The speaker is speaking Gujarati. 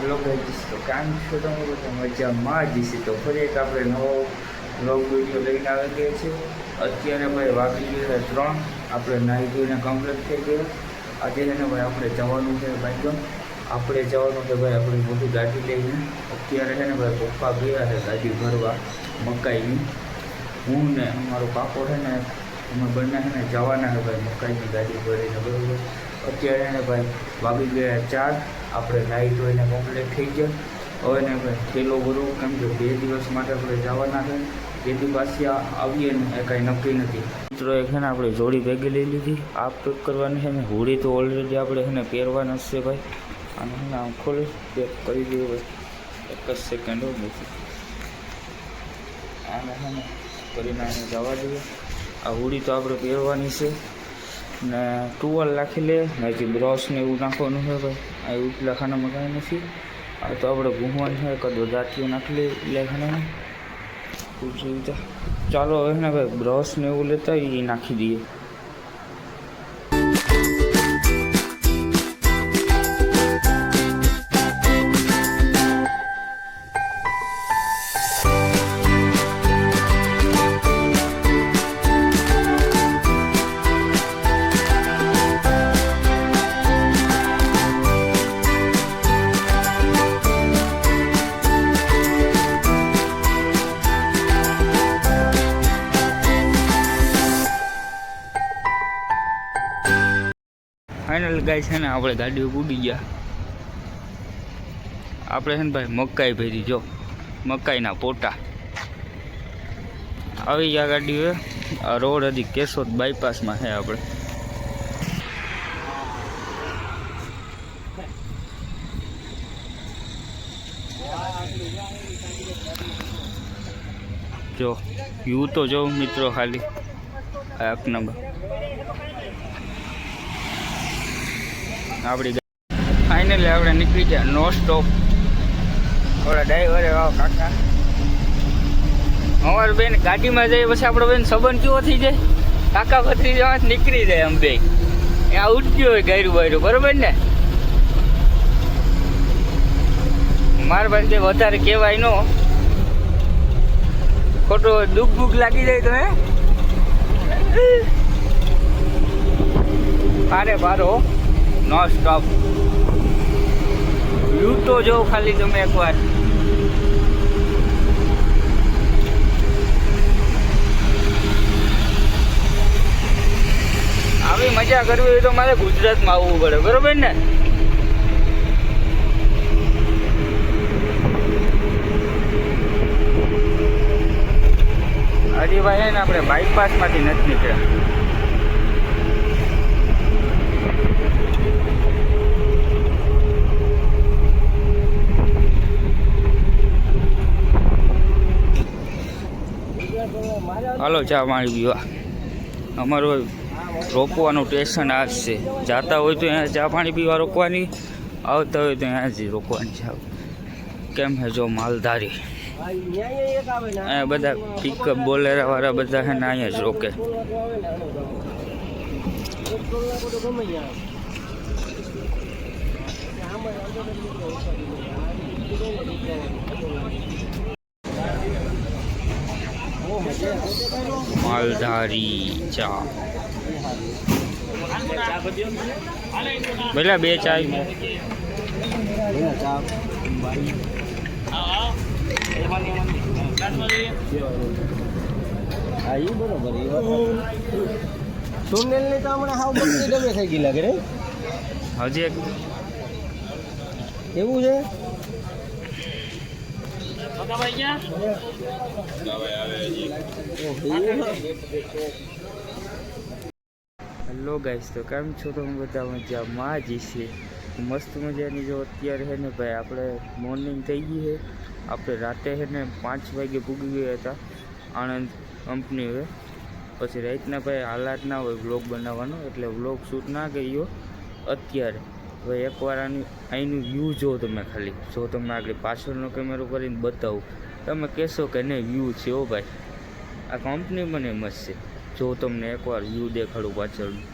હેલો ગાઈસ, તો કામ છો તમે બધા મજામાં જ છે. તો ફરી એક આપણે નવો વ્લોગ વિડીયો લઈને આવી ગયા છીએ. અત્યારે ભાઈ વાગી ગયા 3. આપણે નાહી ધોઈને કમ્પ્લીટ થઈ ગયો. આજે છે ને ભાઈ આપણે જવાનું છે ભાઈ, આપણે જવાનું છે ભાઈ આપણી મોટી ગાડી લઈને. અત્યારે છે ને ભાઈ પપ્પા ગયા છે ગાડી ભરવા મકાઈની. હું ને અમારો કાકો છે ને અમે બંને છે ને જવાના છે ભાઈ મકાઈની ગાડી ભરીને, બરાબર. અત્યારે ને ભાઈ વાગી ગયા 4. આપણે નાહી ધોઈને કમ્પ્લીટ થઈ ગયા. હવે ને ભાઈ થેલો ભરવો, કેમ કે 2 દિવસ માટે આપણે જવાના છે. જેથી પાછી આવીએ ને એ કાંઈ નક્કી નથી. મિત્રો એ છે ને આપણે જોડી ભેગી લઈ લીધી. આ પેક કરવાની છે ને હોડી તો ઓલરેડી આપણે છે ને પહેરવાના જ છે ભાઈ. અને છે ને આમ ખોલી પેક કરી દઈએ ભાઈ. એક જ સેકન્ડ હોય નથી. આને છે ને કરીને આને જવા દઈએ. આ હોડી તો આપણે પહેરવાની છે ને ટુવાલ નાખી લે ને હજી બ્રશ ને એવું નાખવાનું છે ભાઈ. આ ઉપલા ખાનામાં કાંઈ નથી. આ તો આપણે ઘૂમવાનું છે, કદો દાંતીઓ નાખી લે ઉપલા ખાનામાં. ચાલો હવે ને ભાઈ બ્રશ ને એવું લેતા એ નાખી દઈએ. ફાઇનલ ગાય છે ને આપણે ગાડીઓ ઉડી ગયા. આપણે છે ને ભાઈ મકાઈ ભરી, જો મકાઈના પોટા આવી ગયા ગાડીઓ. આ રોડ હજી કેશોદ બાયપાસમાં છે આપણે. જો વ્યૂ તો જો મિત્રો ખાલી એક નંબર. આપણી ફાઇનલી આપણે નીકળી ગયા નો સ્ટોપ. આપણા ડ્રાઈવરે વાવ કાકા અમારું બેન ગાડીમાં જઈએ પછી આપણો બેન સંબંધ કેવો થઈ જાય. કાકા ભત્રી જવા નીકળી જાય આમ બે. આ ઉઠ્યું હોય ગાયરું બાયરું, બરોબર ને. મારા પાસે કંઈ વધારે કહેવાય ન, ખોટો દુઃખ બુખ લાગી જાય તો અરે બારો નો સ્ટોપ. વ્યૂ તો જો ખાલી તમે એકવાર. આવી મજા કરવી હોય તો મારે ગુજરાતમાં આવવું પડે, બરોબર ને. હરિભાઈ ને આપણે બાયપાસમાંથી નથી નીકળ્યા. હાલો ચા પાણી પીવા. અમારું રોકવાનું સ્ટેશન આ જ છે. જાતા હોય તો અહીંયા ચા પાણી પીવા રોકવાની, આવતા હોય તો અહીંયા જ રોકવાની છે. કેમ છે જો માલધારી અહીંયા બધા પિકઅપ બોલેરા વાળા બધા છે ને અહીંયા જ રોકે. માલધારી ચા પેલા 2 ચા. સુનેલ ને તો હમણાં હાવ બકરી ગમે થઈ ગઈ લાગે રે. હજી એક એવું છે. હેલો ગાઈસ, તો કેમ છો તમે બધા મજામાં જ છે. મસ્ત મજાની જો અત્યારે છે ને ભાઈ આપણે મોર્નિંગ થઈ ગઈ છે. આપણે રાતે છે ને 5 વાગે પૂગી ગયા હતા આણંદ કંપની હવે. પછી રાતના ભાઈ હાલાત ના હોય વ્લોગ બનાવવાનો, એટલે વ્લોગ શૂટ ના કર્યો. અત્યારે ભાઈ એકવાર અહીંનું વ્યૂ જો તમે, ખાલી જો તમે આગળ પાછળનો કેમેરો કરીને બતાવું, તમે કહેશો કે નહીં વ્યૂ છે. હો ભાઈ, આ કંપની મને મસ્ત છે. જો તમને એકવાર વ્યૂ દેખાડું પાછળનું.